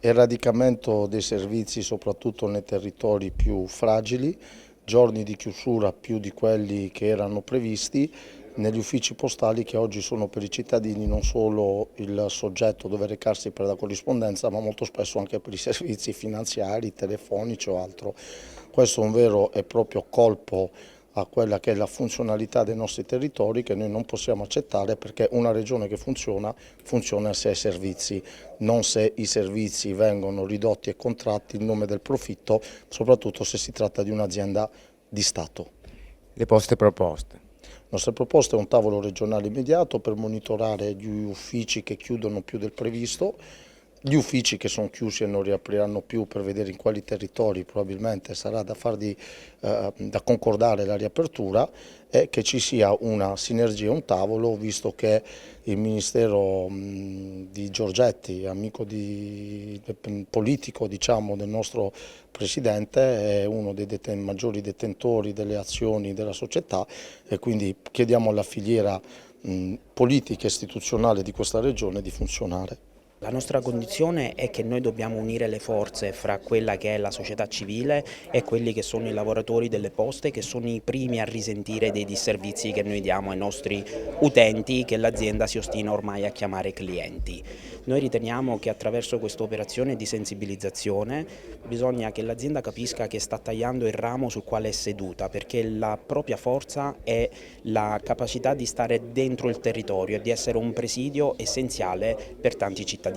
Eradicamento dei servizi soprattutto nei territori più fragili, giorni di chiusura più di quelli che erano previsti, negli uffici postali che oggi sono per i cittadini non solo il soggetto dove recarsi per la corrispondenza, ma molto spesso anche per i servizi finanziari, telefonici o altro. Questo è un vero e proprio colpo a quella che è la funzionalità dei nostri territori, che noi non possiamo accettare, perché una regione che funziona se ha i servizi, non se i servizi vengono ridotti e contratti in nome del profitto, soprattutto se si tratta di un'azienda di Stato. Le poste proposte. La nostra proposta è un tavolo regionale immediato per monitorare gli uffici che chiudono più del previsto, gli uffici che sono chiusi e non riapriranno più, per vedere in quali territori probabilmente sarà da concordare la riapertura, e che ci sia una sinergia, un tavolo, visto che il Ministero di Giorgetti, politico, diciamo, del nostro Presidente, è uno dei maggiori detentori delle azioni della società, e quindi chiediamo alla filiera politica e istituzionale di questa regione di funzionare. La nostra condizione è che noi dobbiamo unire le forze fra quella che è la società civile e quelli che sono i lavoratori delle poste, che sono i primi a risentire dei disservizi che noi diamo ai nostri utenti, che l'azienda si ostina ormai a chiamare clienti. Noi riteniamo che attraverso questa operazione di sensibilizzazione bisogna che l'azienda capisca che sta tagliando il ramo sul quale è seduta, perché la propria forza è la capacità di stare dentro il territorio e di essere un presidio essenziale per tanti cittadini.